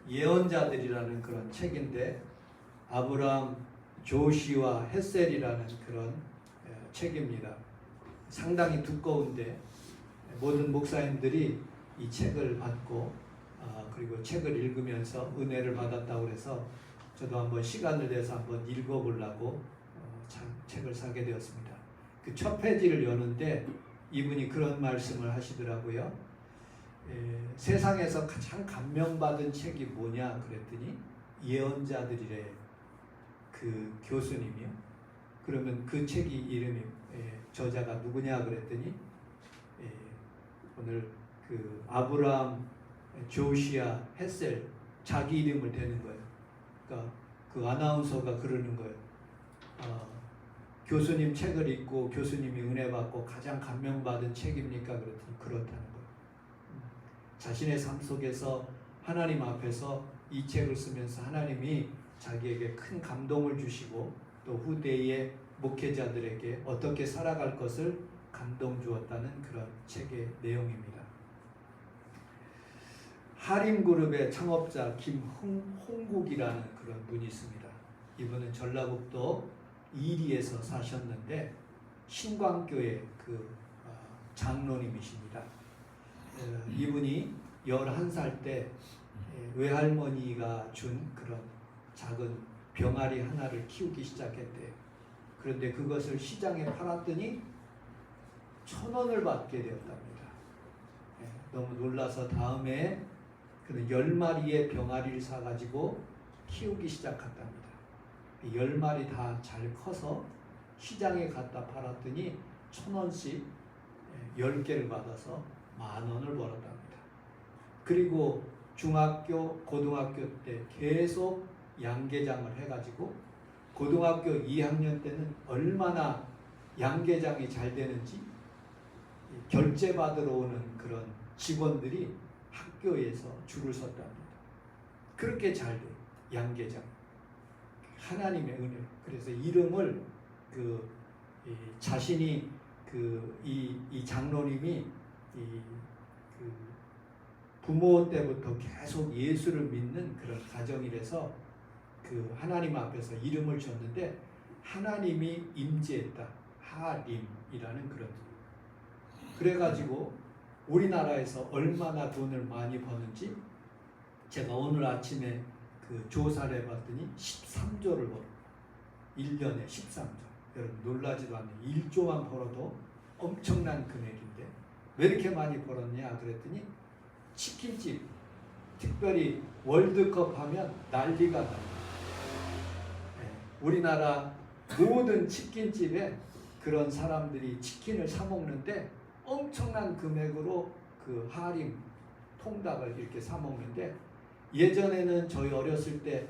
예언자들이라는 그런 책인데 아브람, 조시와 헷셀이라는 그런 책입니다. 상당히 두꺼운데 모든 목사님들이 이 책을 받고 그리고 책을 읽으면서 은혜를 받았다고 해서 저도 한번 시간을 내서 한번 읽어보려고 책을 사게 되었습니다. 그 첫 페이지를 여는데 이분이 그런 말씀을 하시더라고요. 세상에서 가장 감명받은 책이 뭐냐 그랬더니 예언자들이래. 그 교수님이요. 그러면 그 책이 이름이 저자가 누구냐 그랬더니 오늘 그 아브람, 조시아, 헷셀 자기 이름을 대는 거예요. 그러니까 그 아나운서가 그러는 거예요. 교수님 책을 읽고 교수님이 은혜 받고 가장 감명받은 책입니까? 그랬더니 그렇다는 거예요. 자신의 삶 속에서 하나님 앞에서 이 책을 쓰면서 하나님이 자기에게 큰 감동을 주시고 또 후대의 목회자들에게 어떻게 살아갈 것을 감동 주었다는 그런 책의 내용입니다. 하림그룹의 창업자 김홍국이라는 그런 분이 있습니다. 이분은 전라북도 이리에서 사셨는데 신광교회 그 장로님이십니다. 이분이 11살 때 외할머니가 준 그런 작은 병아리 하나를 키우기 시작했대요. 그런데 그것을 시장에 팔았더니 1,000원을 받게 되었답니다. 너무 놀라서 다음에 그는 10마리의 병아리를 사가지고 키우기 시작했답니다. 10마리 다 잘 커서 시장에 갖다 팔았더니 1,000원씩 10개를 받아서 10,000원을 벌었답니다. 그리고 중학교, 고등학교 때 계속 양계장을 해가지고 고등학교 2학년 때는 얼마나 양계장이 잘 되는지 결제 받으러 오는 그런 직원들이 학교에서 줄을 섰답니다. 그렇게 잘 돼요. 양계장. 하나님의 은혜. 그래서 이름을 자신이 이 장로님이 부모 때부터 계속 예수를 믿는 그런 가정이라서 그 하나님 앞에서 이름을 줬는데 하나님이 임재했다. 하림이라는 그런. 그래가지고 우리나라에서 얼마나 돈을 많이 버는지 제가 오늘 아침에 그 조사를 해봤더니 13조를 벌어. 1년에 13조. 여러분 놀라지도 않아요. 1조만 벌어도 엄청난 금액인데 왜 이렇게 많이 벌었냐 그랬더니 치킨집, 특별히 월드컵 하면 난리가 나요. 우리나라 모든 치킨집에 그런 사람들이 치킨을 사 먹는데 엄청난 금액으로 그 하림 통닭을 이렇게 사 먹는데 예전에는 저희 어렸을 때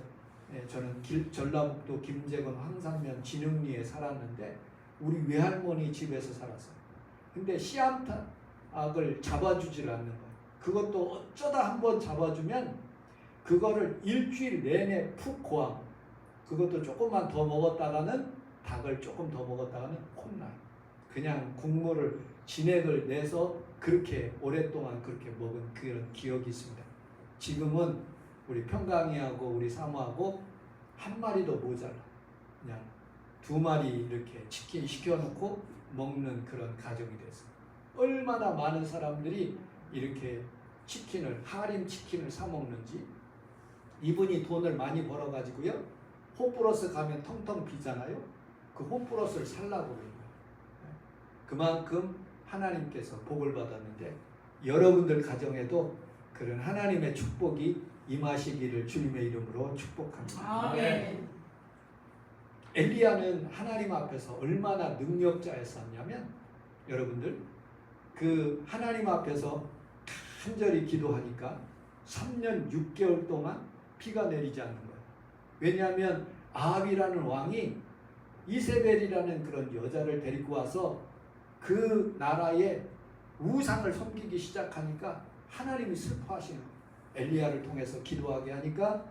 저는 전라북도 김제군 황산면 진흥리에 살았는데 우리 외할머니 집에서 살았어요. 근데 씨암탉을 잡아주질 않는 거예요. 그것도 어쩌다 한번 잡아주면 그거를 일주일 내내 푹 고아. 그것도 조금만 더 먹었다가는 닭을 조금 더 먹었다가는 콧나요. 그냥 국물을 진액을 내서 그렇게 오랫동안 그렇게 먹은 그런 기억이 있습니다. 지금은 우리 평강이하고 우리 사모하고 한 마리도 모자라. 그냥 2마리 이렇게 치킨 시켜놓고 먹는 그런 가정이 됐어요. 얼마나 많은 사람들이 이렇게 치킨을, 하림 치킨을 사 먹는지. 이분이 돈을 많이 벌어가지고요. 홈플러스 가면 텅텅 비잖아요. 그 홈플러스를 살라고 그래요. 그만큼 하나님께서 복을 받았는데 여러분들 가정에도 그런 하나님의 축복이 임하시기를 주님의 이름으로 축복합니다. 아멘. 엘리야는 하나님 앞에서 얼마나 능력자였었냐면 여러분들 그 하나님 앞에서 간절히 기도하니까 3년 6개월 동안 비가 내리지 않는 거예요. 왜냐하면 아합이라는 왕이 이세벨이라는 그런 여자를 데리고 와서 그 나라에 우상을 섬기기 시작하니까 하나님이 슬퍼하시는 거예요. 엘리야를 통해서 기도하게 하니까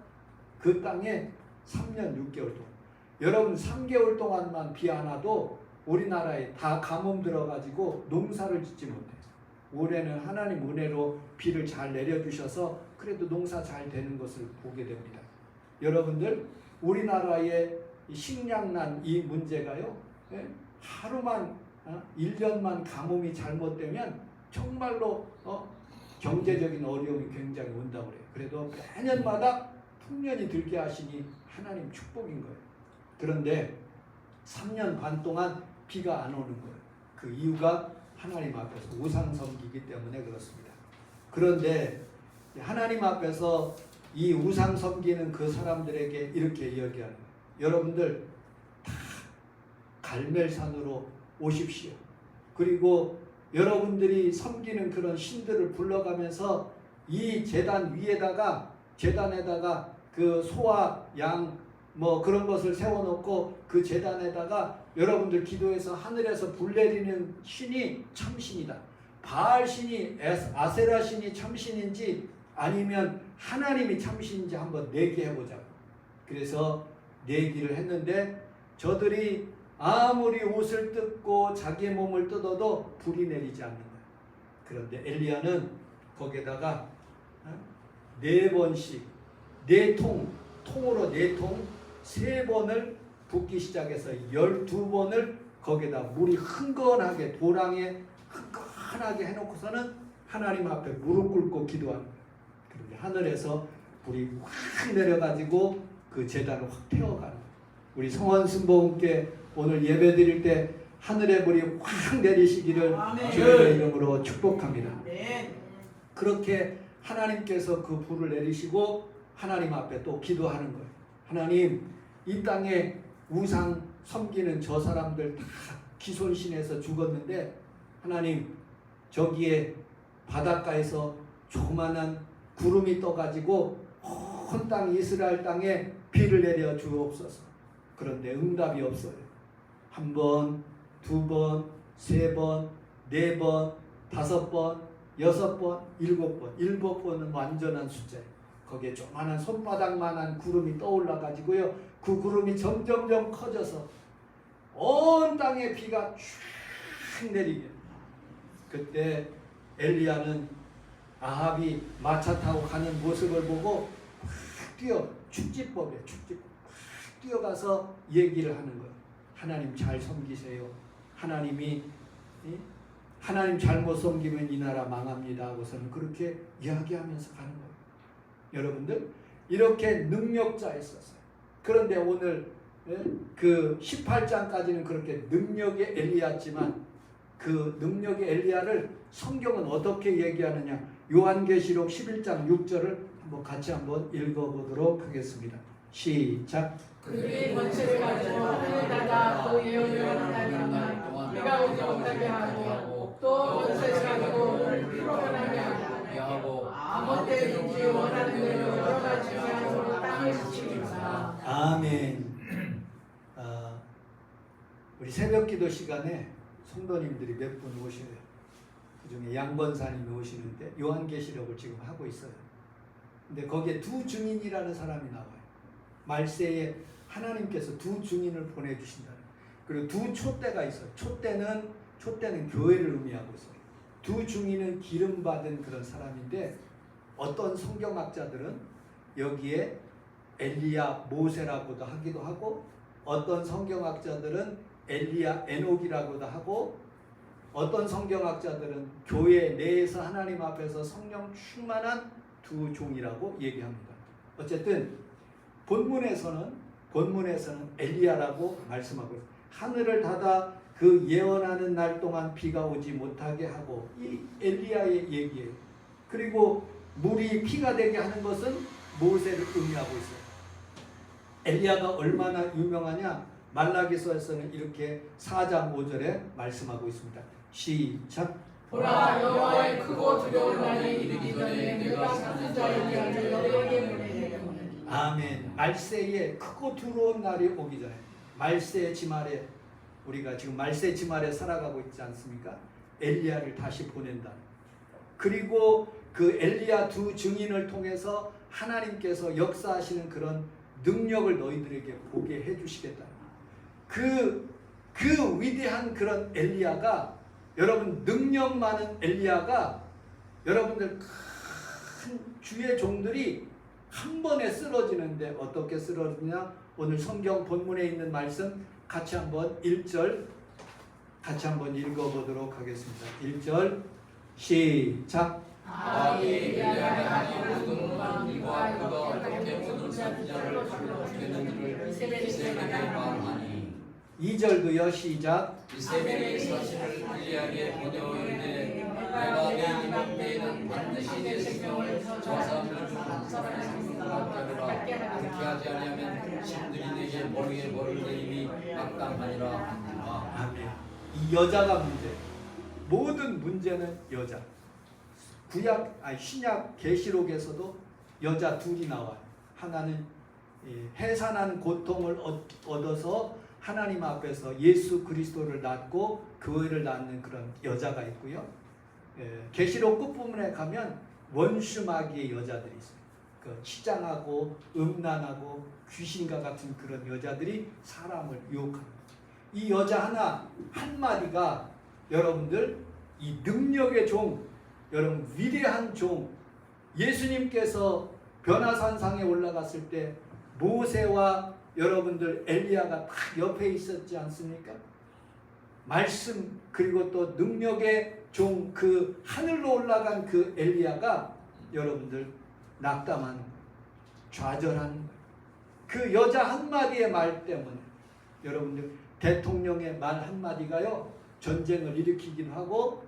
그 땅에 3년 6개월 동안 여러분 3개월 동안만 비 안 와도 우리나라에 다 가뭄 들어가지고 농사를 짓지 못해요. 올해는 하나님 은혜로 비를 잘 내려주셔서 그래도 농사 잘 되는 것을 보게 됩니다. 여러분들 우리나라의 식량난 이 문제가요, 하루만 1년만 가뭄이 잘못되면 정말로 경제적인 어려움이 굉장히 온다고 그래요. 그래도 매년마다 풍년이 들게 하시니 하나님 축복인 거예요. 그런데 3년 반 동안 비가 안 오는 거예요. 그 이유가 하나님 앞에서 우상 섬기기 때문에 그렇습니다. 그런데 하나님 앞에서 이 우상 섬기는 그 사람들에게 이렇게 이야기하는 거예요. 여러분들 다 갈멜산으로 오십시오. 그리고 여러분들이 섬기는 그런 신들을 불러가면서 이 제단에다가 그 소와 양 뭐 그런 것을 세워놓고 그 제단에다가 여러분들 기도해서 하늘에서 불 내리는 신이 참신이다. 바알 신이 아세라 신이 참신인지 아니면 하나님이 참신인지 한번 내기해보자고. 그래서 내기를 했는데 저들이 아무리 옷을 뜯고 자기의 몸을 뜯어도 불이 내리지 않는 거예요. 그런데 엘리야는 거기에다가 4번씩 4통으로 4통 3번을 붓기 시작해서 12번을 거기에다 물이 흥건하게 도랑에 흥건하게 해놓고서는 하나님 앞에 무릎 꿇고 기도하는 거예요. 그런데 하늘에서 불이 확 내려가지고 그 제단을 확 태워가는 거예요. 우리 성원순복음께 오늘 예배 드릴 때 하늘의 불이 확 내리시기를 주님의 이름으로 축복합니다. 그렇게 하나님께서 그 불을 내리시고 하나님 앞에 또 기도하는 거예요. 하나님, 이 땅에 우상 섬기는 저 사람들 다 기손신에서 죽었는데 하나님, 저기에 바닷가에서 조그만한 구름이 떠가지고 온 땅 이스라엘 땅에 비를 내려 주옵소서. 그런데 응답이 없어요. 1번, 2번, 3번, 4번, 5번, 6번, 7번. 7번은 완전한 숫자예요. 거기에 조그만한 손바닥만한 구름이 떠올라가지고요. 그 구름이 점점점 커져서 온 땅에 비가 쫙 내리게. 그때 엘리야는 아합이 마차 타고 가는 모습을 보고 확 뛰어, 축지법에 확 뛰어가서 얘기를 하는 거예요. 하나님 잘 섬기세요. 하나님 잘못 섬기면 이 나라 망합니다 하고서는 그렇게 이야기하면서 가는 거예요. 여러분들 이렇게 능력자였었어요. 그런데 오늘 그 18장까지는 그렇게 능력의 엘리야지만 그 능력의 엘리야를 성경은 어떻게 얘기하느냐, 요한계시록 11장 6절을 같이 한번 읽어보도록 하겠습니다. 시작. 그들이 권세를 가지고 하늘 닫아 또 예언하는 비가 오지 못하게 하고 또 권세를 가지고 풀어나게 하고 아무 때든지 원하는 대로 여러 가지 방향으로 땅을 지키리라. 아멘. 우리 새벽기도 시간에 성도님들이 몇 분 오셔요. 그중에 양번사님이 오시는데 요한계시록을 지금 하고 있어요. 근데 거기에 두 증인이라는 사람이 나와요. 말세에 하나님께서 두 증인을 보내주신다. 그리고 두 촛대가 있어요. 촛대는 교회를 의미하고 있어요. 두 증인은 기름 받은 그런 사람인데 어떤 성경학자들은 여기에 엘리야 모세라고도 하기도 하고 어떤 성경학자들은 엘리야 에녹이라고도 하고 어떤 성경학자들은 교회 내에서 하나님 앞에서 성령 충만한 두 종이라고 얘기합니다. 어쨌든 본문에서는 엘리야라고 말씀하고 있어요. 하늘을 닫아 그 예언하는 날 동안 비가 오지 못하게 하고 이 엘리야의 얘기예요. 그리고 물이 피가 되게 하는 것은 모세를 의미하고 있어요. 엘리야가 얼마나 유명하냐? 말라기서에서는 이렇게 4장 5절에 말씀하고 있습니다. 시작. 보라, 여호와의 크고 두려운 날이 이르기 전에 내가 선지자 엘리야를 너희에게 보내리니. 아멘. 말세에 크고 두려운 날이 오기 전에, 말세 지말에, 우리가 지금 말세 지말에 살아가고 있지 않습니까? 엘리야를 다시 보낸다. 그리고 그 엘리야 두 증인을 통해서 하나님께서 역사하시는 그런 능력을 너희들에게 보게 해주시겠다. 그 위대한 그런 엘리야가, 여러분 능력 많은 엘리야가 여러분들 주의 종들이 한 번에 쓰러지는데 어떻게 쓰러지냐? 오늘 성경 본문에 있는 말씀 같이 한번 1절 같이 한번 읽어보도록 하겠습니다. 1절 시작. 아합이 엘리야가 모든 만민과 그가 어떻게 모든 선지자를 죽였는지를 이세벨에게 말하니 2절도요. 시작. 이세벨이 사실을 엘리야에게 보내오는데 내가 내 이방 때에는 반드시 내 생명을 저 사람을 한 사람의 생명과 함께하리라. 그렇게 하지 아니하면 신들이 내게 머리에 머리를 내림이 마땅하니라 하니라. 아멘. 이 여자가 문제. 모든 문제는 여자. 신약 계시록에서도 여자 둘이 나와요. 하나는 해산한 고통을 얻어서 하나님 앞에서 예수 그리스도를 낳고 교회를 낳는 그런 여자가 있고요. 계시록 끝부분에 가면 원수마귀의 여자들이 있어요. 그 치장하고 음란하고 귀신과 같은 그런 여자들이 사람을 유혹합니다. 이 여자 한마디가 여러분들 이 능력의 종, 여러분 위대한 종, 예수님께서 변화산상에 올라갔을 때 모세와 여러분들 엘리야가 딱 옆에 있었지 않습니까? 말씀 그리고 또 능력의 종 그 하늘로 올라간 그 엘리야가 여러분들 낙담한 좌절한 그 여자 한마디의 말 때문에 여러분들 대통령의 말 한마디가요 전쟁을 일으키기도 하고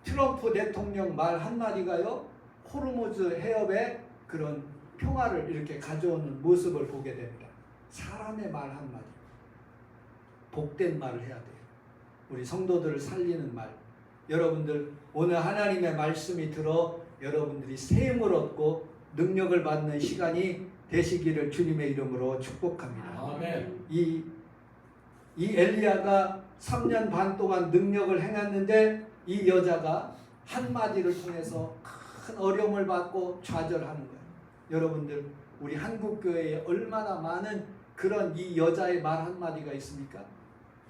트럼프 대통령 말 한마디가요 호르무즈 해협에 그런 평화를 이렇게 가져오는 모습을 보게 됩니다. 사람의 말 한마디 복된 말을 해야 돼요. 우리 성도들을 살리는 말. 여러분들 오늘 하나님의 말씀이 들어 여러분들이 셈을 얻고 능력을 받는 시간이 되시기를 주님의 이름으로 축복합니다. 아멘. 이 엘리야가 3년 반 동안 능력을 행했는데 이 여자가 한마디를 통해서 큰 어려움을 받고 좌절하는 거예요. 여러분들 우리 한국교회에 얼마나 많은 그런 이 여자의 말 한마디가 있습니까?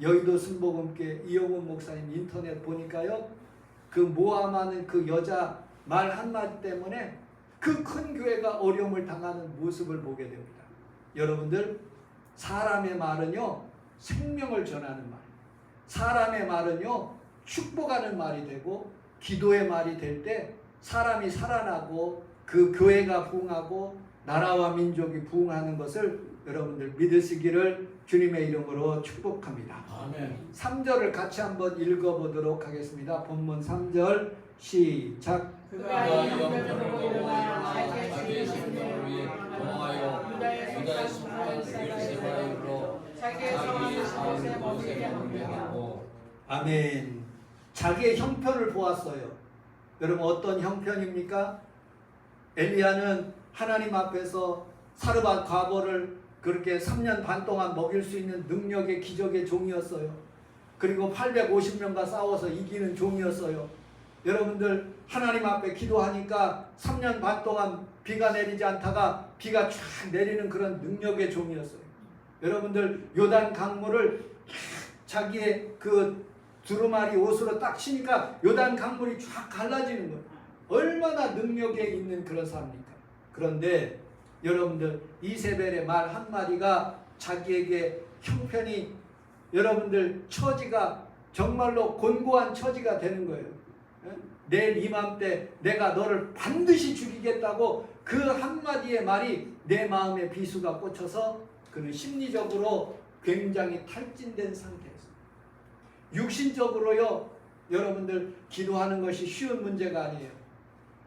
여의도 순복음교회 이영훈 목사님 인터넷 보니까요 그 모함하는 그 여자 말 한마디 때문에 그 큰 교회가 어려움을 당하는 모습을 보게 됩니다. 여러분들 사람의 말은요 생명을 전하는 말, 사람의 말은요 축복하는 말이 되고 기도의 말이 될 때 사람이 살아나고 그 교회가 부흥하고 나라와 민족이 부흥하는 것을 여러분들 믿으시기를 주님의 이름으로 축복합니다. 아멘. 3절을 같이 한번 읽어보도록 하겠습니다. 본문 3절 시작. 그가 이 형편을 보고 자기의 생명을 위해 도망하여 유다의 숙부한 브엘세바에 이르러 자기의 성한 모세에 머물게. 아멘. 자기의 형편을 보았어요. 여러분 어떤 형편입니까? 엘리야는 하나님 앞에서 사르밧 과거를 그렇게 3년 반 동안 먹일 수 있는 능력의 기적의 종이었어요. 그리고 850명과 싸워서 이기는 종이었어요. 여러분들 하나님 앞에 기도하니까 3년 반 동안 비가 내리지 않다가 비가 쫙 내리는 그런 능력의 종이었어요. 여러분들 요단 강물을 자기의 그 두루마리 옷으로 딱 치니까 요단 강물이 쫙 갈라지는 거예요. 얼마나 능력에 있는 그런 사람입니까? 그런데 여러분들 이세벨의 말 한마디가 자기에게 형편이 여러분들 처지가 정말로 곤고한 처지가 되는 거예요. 내일 이맘때 내가 너를 반드시 죽이겠다고 그 한마디의 말이 내 마음에 비수가 꽂혀서 그는 심리적으로 굉장히 탈진된 상태였어요. 육신적으로요 여러분들 기도하는 것이 쉬운 문제가 아니에요.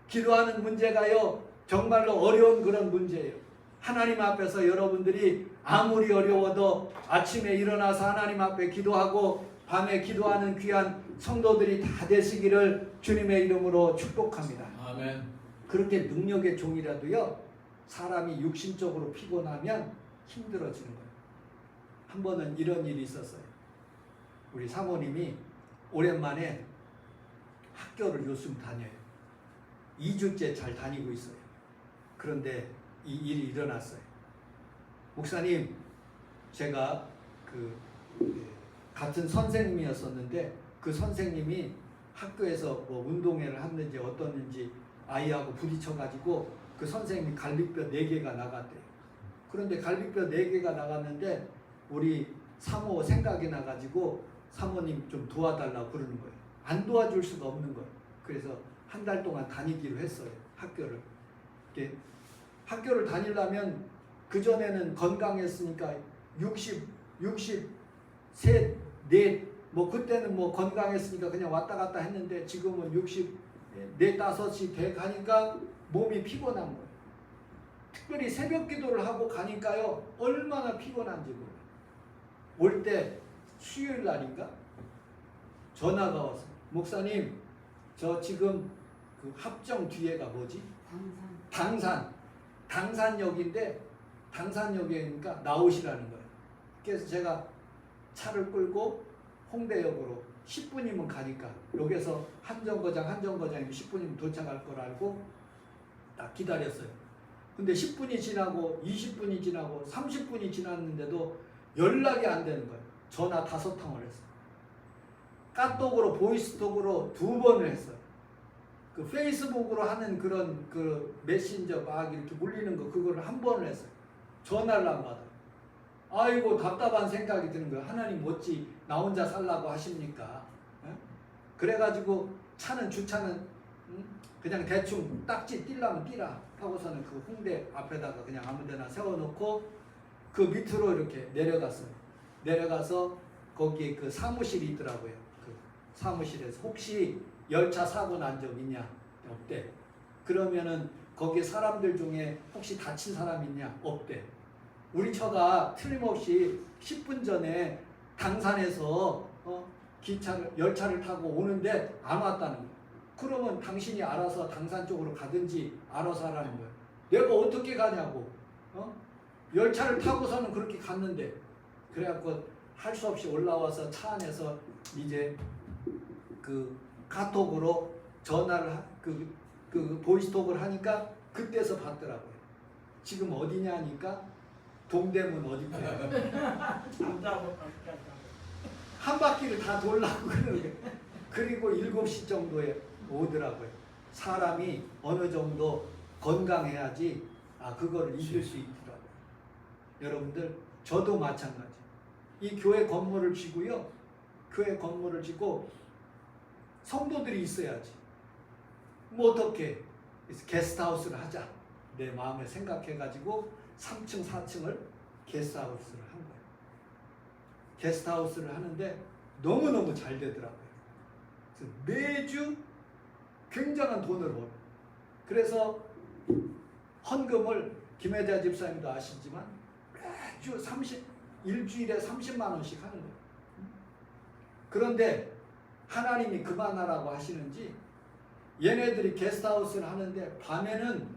기도하는 문제가요 정말로 어려운 그런 문제예요. 하나님 앞에서 여러분들이 아무리 어려워도 아침에 일어나서 하나님 앞에 기도하고 밤에 기도하는 귀한 성도들이 다 되시기를 주님의 이름으로 축복합니다. 아멘. 그렇게 능력의 종이라도요 사람이 육신적으로 피곤하면 힘들어지는 거예요. 한 번은 이런 일이 있었어요. 우리 사모님이 오랜만에 학교를 요즘 다녀요. 2주째 잘 다니고 있어요. 그런데 이 일이 일어났어요. 목사님, 제가 같은 선생님이었었는데 그 선생님이 학교에서 뭐 운동회를 했는지 어떠는지 아이하고 부딪혀가지고 그 선생님이 갈비뼈 4개가 나갔대요. 그런데 갈비뼈 4개가 나갔는데 우리 사모 생각이 나가지고 사모님 좀 도와달라고 그러는 거예요. 안 도와줄 수가 없는 거예요. 그래서 한 달 동안 다니기로 했어요. 학교를. 학교를 다니려면 그전에는 건강했으니까 63, 4, 뭐 그때는 뭐 건강했으니까 그냥 왔다 갔다 했는데 지금은 64, 5이 돼 가니까 몸이 피곤한 거예요. 특별히 새벽 기도를 하고 가니까요. 얼마나 피곤한지 몰라요. 올 때 수요일 날인가? 전화가 와서 목사님 저 지금 그 합정 뒤에가 뭐지? 당산역인데 당산역이니까 나오시라는 거예요. 그래서 제가 차를 끌고 홍대역으로 10분이면 가니까 여기서 한정거장이면 10분이면 도착할 걸 알고 딱 기다렸어요. 근데 10분이 지나고 20분이 지나고 30분이 지났는데도 연락이 안 되는 거예요. 전화 5통을 했어요. 카톡으로 보이스톡으로 2번을 했어요. 그 페이스북으로 하는 그런 그 메신저 막 이렇게 물리는 거 그거를 1번을 했어요. 전화를 안 받아요. 아이고 답답한 생각이 드는 거예요. 하나님 어찌 나 혼자 살라고 하십니까? 에? 그래가지고 주차는 그냥 대충 딱지 뛸라면 뛰라 하고서는 그 홍대 앞에다가 그냥 아무데나 세워놓고 그 밑으로 이렇게 내려갔어요. 내려가서 거기에 그 사무실이 있더라고요. 그 사무실에서 혹시 열차 사고 난 적 있냐? 없대. 그러면은 거기 사람들 중에 혹시 다친 사람 있냐? 없대. 우리 처가 틀림없이 10분 전에 당산에서 열차를 타고 오는데 안 왔다는 거예요. 그러면 당신이 알아서 당산 쪽으로 가든지 알아서 하라는 거예요. 내가 어떻게 가냐고. 열차를 타고서는 그렇게 갔는데 그래갖고 할 수 없이 올라와서 차 안에서 이제 그 카톡으로 전화를 그 보이스톡을 하니까 그때서 받더라고요. 지금 어디냐 하니까 동대문 어디고요. 한 바퀴를 다 돌라고 그러는 거예요. 그리고 7시 정도에 오더라고요. 사람이 어느 정도 건강해야지 그거를 이길 수 있더라고요. 여러분들 저도 마찬가지. 이 교회 건물을 지고요. 교회 건물을 지고 성도들이 있어야지. 뭐 어떻게 게스트하우스를 하자. 내 마음에 생각해가지고 3층, 4층을 게스트하우스를 한 거예요. 게스트하우스를 하는데 너무너무 잘 되더라고요. 그래서 매주 굉장한 돈을 벌어요. 그래서 헌금을 김혜자 집사님도 아시지만 매주 일주일에 30만 원씩 하는 거예요. 그런데 하나님이 그만하라고 하시는지 얘네들이 게스트하우스를 하는데 밤에는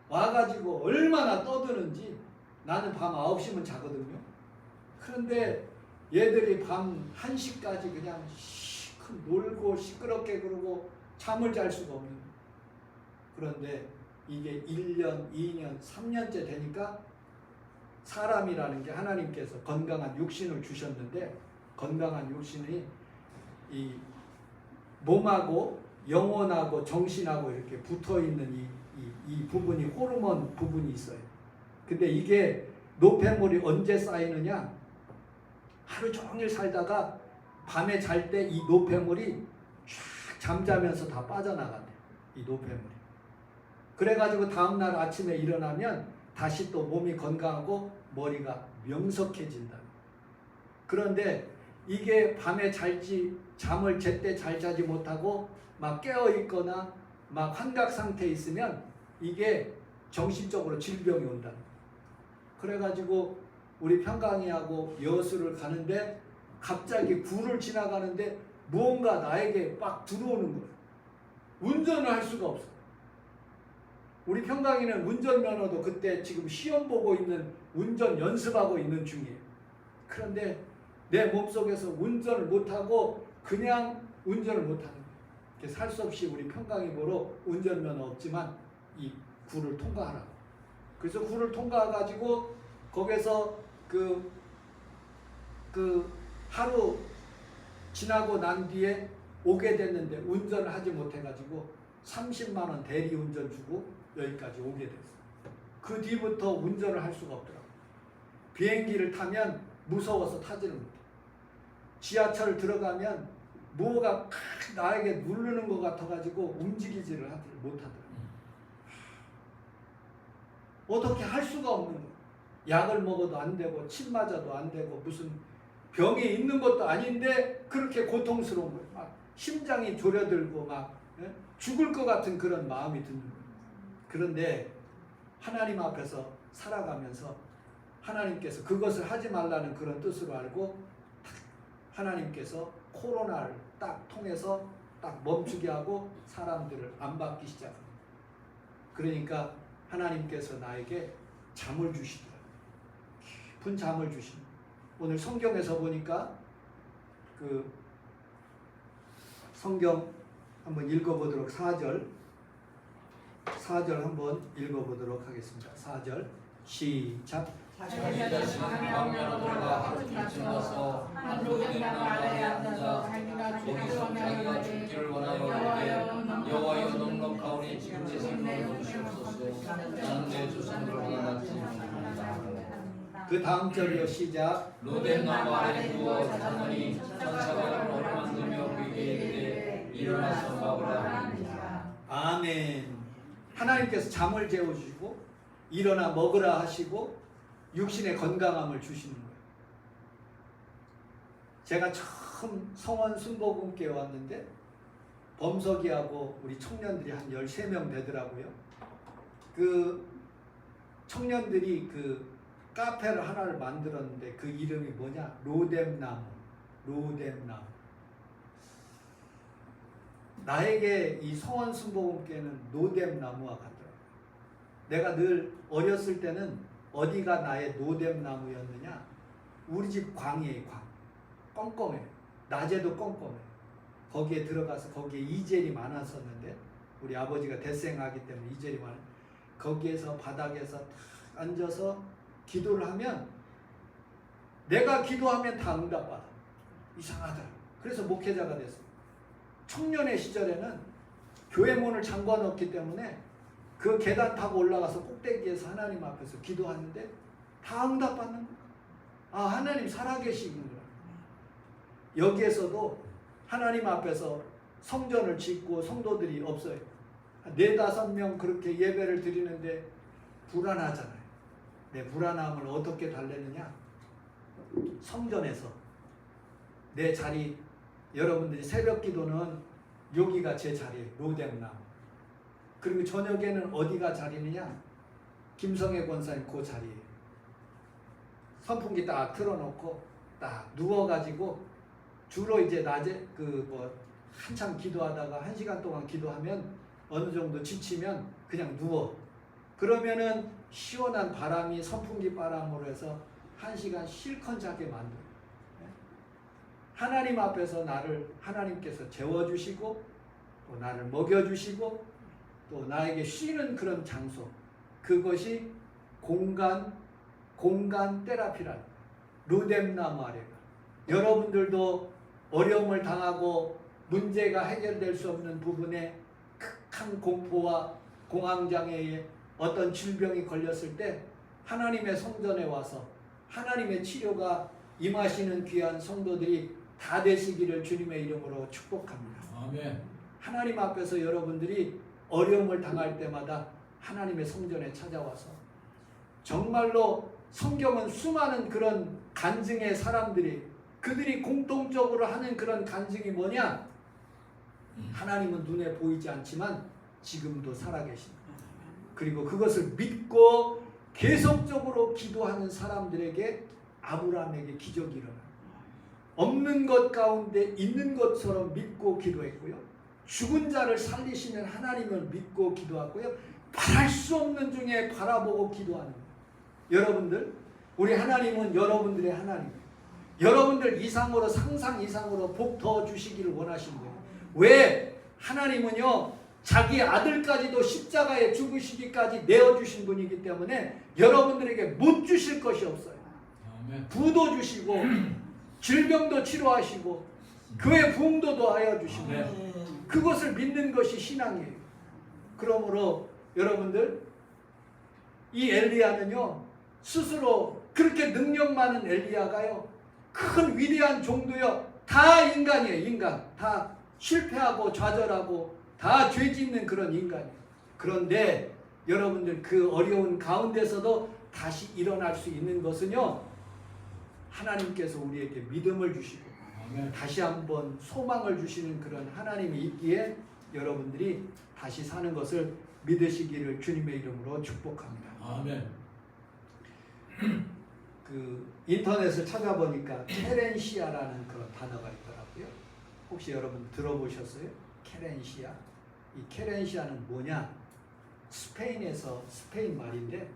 와가지고 얼마나 떠드는지 나는 밤 9시면 자거든요. 그런데 얘들이 밤 1시까지 그냥 놀고 시끄럽게 그러고 잠을 잘 수가 없는 거예요. 그런데 이게 1년, 2년, 3년째 되니까 사람이라는 게 하나님께서 건강한 육신을 주셨는데 건강한 육신이 이 몸하고 영혼하고 정신하고 이렇게 붙어있는 이 부분이 호르몬 부분이 있어요. 근데 이게 노폐물이 언제 쌓이느냐? 하루 종일 살다가 밤에 잘 때 이 노폐물이 쫙 잠자면서 다 빠져나간대요. 이 노폐물이. 그래가지고 다음날 아침에 일어나면 다시 또 몸이 건강하고 머리가 명석해진다. 그런데 이게 밤에 잠을 제때 잘 자지 못하고 막 깨어있거나 막 환각 상태에 있으면 이게 정신적으로 질병이 온다. 그래가지고 우리 평강이하고 여수를 가는데 갑자기 굴을 지나가는데 무언가 나에게 막 들어오는 거예요. 운전을 할 수가 없어. 우리 평강이는 운전면허도 그때 지금 시험 보고 있는 운전 연습하고 있는 중이에요. 그런데 내 몸속에서 운전을 못하고 그냥 운전을 못하는 거예요. 그래서 할 수 없이 우리 평강이 보러 운전면허 없지만 이 굴을 통과하라고. 그래서 굴을 통과해가지고 거기서 그 하루 지나고 난 뒤에 오게 됐는데 운전을 하지 못해가지고 30만 원 대리 운전 주고 여기까지 오게 됐어요. 그 뒤부터 운전을 할 수가 없더라고요. 비행기를 타면 무서워서 타지를 못해. 지하철 들어가면 뭐가 나에게 누르는 것 같아가지고 움직이지를 못하더라고요. 어떻게 할 수가 없는 거예요. 약을 먹어도 안 되고 침 맞아도 안 되고 무슨 병이 있는 것도 아닌데 그렇게 고통스러운 거예요. 막 심장이 졸여들고 막 죽을 것 같은 그런 마음이 드는 거예요. 그런데 하나님 앞에서 살아가면서 하나님께서 그것을 하지 말라는 그런 뜻으로 알고 하나님께서 코로나를 딱 통해서 딱 멈추게 하고 사람들을 안 받기 시작합니다. 그러니까 하나님께서 나에게 잠을 주시더라고요. 깊은 잠을 주십니다. 오늘 성경에서 보니까 그 성경 한번 읽어보도록 4절 한번 읽어보도록 하겠습니다. 4절 시작. 자기 자신 광야로 들어가 하루 지나서 한 로된 나무 아래에 앉아서 거기서 자기가 죽기를 원하여 여호와여 넉넉하오니 지금 제 생명을 주시옵소서. 나는 내 조상을 원하지 않습니다. 그 다음 절이요 시작. 로된 나무 아래 누워 자더니 천사가 어루만지며 그에게 이르되 일어나서 먹으라 하니라. 아멘. 하나님께서 잠을 재워주시고 일어나 먹으라 하시고 육신의 건강함을 주시는 거예요. 제가 처음 성원 순복음교회 왔는데 범석이하고 우리 청년들이 한 13명 되더라고요. 그 청년들이 그 카페를 하나를 만들었는데 그 이름이 뭐냐? 로뎀나무. 나에게 이 성원 순복음교회는 로뎀나무와 같더라고요. 내가 늘 어렸을 때는 어디가 나의 노뎀나무였느냐? 우리 집 광이에요. 광. 껌껌해. 낮에도 껌껌해. 거기에 들어가서 거기에 이젤이 많았었는데 우리 아버지가 대생하기 때문에 이젤이 많아. 거기에서 바닥에서 딱 앉아서 기도를 하면 내가 기도하면 다 응답받아. 이상하더라. 그래서 목회자가 됐어요. 청년의 시절에는 교회 문을 잠궈 놓기 때문에 그 계단 타고 올라가서 꼭대기에서 하나님 앞에서 기도하는데 다 응답받는 거야. 아, 하나님 살아계시는구나. 여기에서도 하나님 앞에서 성전을 짓고 성도들이 없어요. 4-5명 그렇게 예배를 드리는데 불안하잖아요. 내 불안함을 어떻게 달래느냐? 성전에서 내 자리, 여러분들이 새벽 기도는 여기가 제 자리예요. 로뎀나무. 그리고 저녁에는 어디가 자리느냐? 김성애 권사님 그 자리예요. 선풍기 딱 틀어놓고 딱 누워가지고 주로 이제 낮에 한참 기도하다가 1시간 동안 기도하면 어느 정도 지치면 그냥 누워. 그러면은 시원한 바람이 선풍기 바람으로 해서 1시간 실컷 자게 만들어요. 하나님 앞에서 나를 하나님께서 재워주시고 또 나를 먹여주시고 또 나에게 쉬는 그런 장소, 그것이 공간 테라피라는 로뎀나무 아래가. 여러분들도 어려움을 당하고 문제가 해결될 수 없는 부분에 극한 공포와 공황장애에 어떤 질병이 걸렸을 때 하나님의 성전에 와서 하나님의 치료가 임하시는 귀한 성도들이 다 되시기를 주님의 이름으로 축복합니다. 아멘. 하나님 앞에서 여러분들이 어려움을 당할 때마다 하나님의 성전에 찾아와서 정말로 성경은 수많은 그런 간증의 사람들이 그들이 공통적으로 하는 그런 간증이 뭐냐? 하나님은 눈에 보이지 않지만 지금도 살아계신다. 그리고 그것을 믿고 계속적으로 기도하는 사람들에게 아브라함에게 기적이 일어나. 없는 것 가운데 있는 것처럼 믿고 기도했고요. 죽은 자를 살리시는 하나님을 믿고 기도하고요. 바랄 수 없는 중에 바라보고 기도하는 거예요. 여러분들, 우리 하나님은 여러분들의 하나님이에요. 여러분들 이상으로 상상 이상으로 복 더 주시기를 원하시는 거예요. 왜? 하나님은요 자기 아들까지도 십자가에 죽으시기까지 내어주신 분이기 때문에 여러분들에게 못 주실 것이 없어요. 아멘. 부도 주시고 질병도 치료하시고 그의 부흥도 더하여 주시고 아멘. 그것을 믿는 것이 신앙이에요. 그러므로 여러분들 이 엘리야는요 스스로 그렇게 능력 많은 엘리야가요 큰 위대한 종도요 다 인간이에요. 인간 다 실패하고 좌절하고 다 죄 짓는 그런 인간이에요. 그런데 여러분들 그 어려운 가운데서도 다시 일어날 수 있는 것은요 하나님께서 우리에게 믿음을 주시고 아멘. 다시 한번 소망을 주시는 그런 하나님이 있기에 여러분들이 다시 사는 것을 믿으시기를 주님의 이름으로 축복합니다. 아멘. 그 인터넷을 찾아보니까 케렌시아라는 그런 단어가 있더라고요. 혹시 여러분 들어보셨어요? 케렌시아. 이 케렌시아는 뭐냐? 스페인에서 스페인 말인데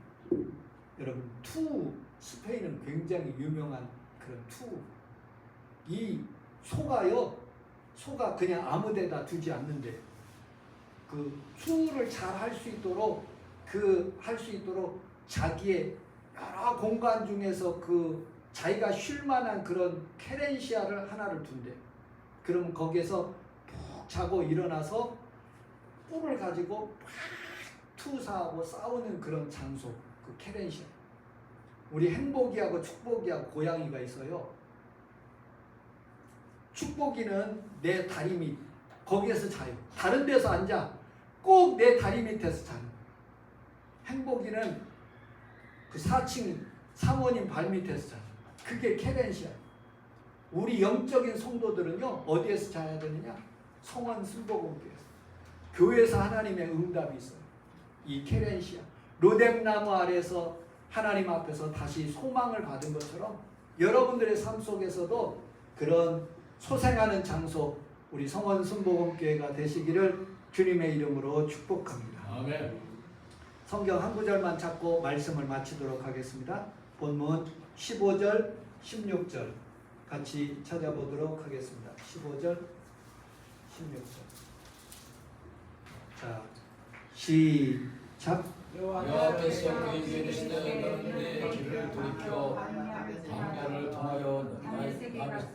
여러분 스페인은 굉장히 유명한 그런 이 소가 그냥 아무데나 두지 않는데 그 투를 잘 할 수 있도록 자기의 여러 공간 중에서 그 자기가 쉴 만한 그런 케렌시아를 하나를 둔대. 그러면 거기에서 푹 자고 일어나서 뿔을 가지고 막 투사하고 싸우는 그런 장소, 그 케렌시아. 우리 행복이하고 축복이하고 고양이가 있어요. 축복이는 내 다리 밑 거기에서 자요. 다른 데서 앉아. 꼭 내 다리 밑에서 자요. 행복이는 그 4층 사모님 발 밑에서 자요. 그게 케렌시아. 우리 영적인 성도들은요 어디에서 자야 되느냐? 성원 순복음교회에서. 교회에서 하나님의 응답이 있어요. 이 케렌시아 로뎀나무 아래에서 하나님 앞에서 다시 소망을 받은 것처럼 여러분들의 삶 속에서도 그런 소생하는 장소 우리 성원 순복음교회가 되시기를 주님의 이름으로 축복합니다. 아멘. 성경 한 구절만 찾고 말씀을 마치도록 하겠습니다. 본문 15절, 16절 같이 찾아보도록 하겠습니다. 15절, 16절. 자, 시작. 여호와께서 그에게 이르시되 너는 내 길을 돌이켜 광야를 통하여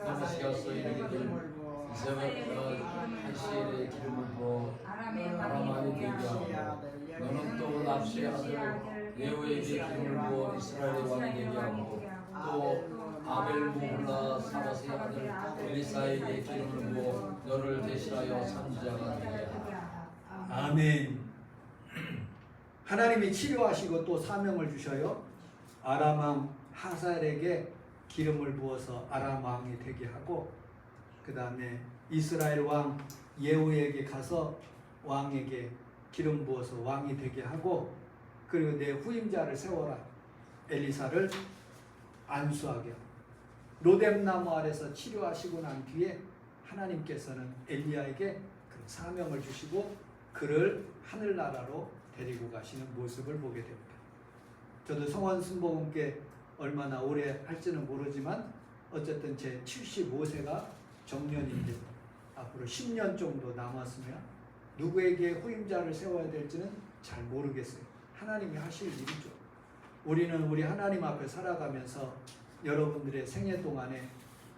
다메섹에서 이르기를 이스라엘과 한시엘의 기름을 부어 아람아에 되게 하고 너는 또 납시의 아들 예후에게 기름을 부어 이스라엘의 왕이 되게 하고 또 아벨모홀라 사바스의 아들 엘리사에게 기름을 부어 너를 대신하여 선지자가 되게 하라. 아멘. 하나님이 치료하시고 또 사명을 주셔요. 아람 왕 하사엘에게 기름을 부어서 아람 왕이 되게 하고 그 다음에 이스라엘 왕 예후에게 가서 왕에게 기름 부어서 왕이 되게 하고 그리고 내 후임자를 세워라. 엘리사를 안수하게 하고 로뎀나무 아래서 치료하시고 난 뒤에 하나님께서는 엘리야에게 그 사명을 주시고 그를 하늘나라로 데리고 가시는 모습을 보게 됩니다. 저도 성원 순복음께 얼마나 오래 할지는 모르지만 어쨌든 제 75세가 정년인데 앞으로 10년 정도 남았으면 누구에게 후임자를 세워야 될지는 잘 모르겠어요. 하나님이 하실 일이죠. 우리는 우리 하나님 앞에 살아가면서 여러분들의 생애 동안에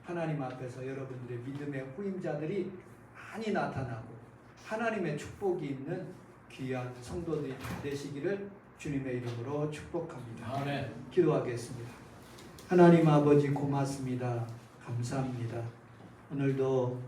하나님 앞에서 여러분들의 믿음의 후임자들이 많이 나타나고 하나님의 축복이 있는 귀한 성도들이 되시기를 주님의 이름으로 축복합니다. 아멘. 기도하겠습니다. 하나님 아버지 고맙습니다. 감사합니다. 오늘도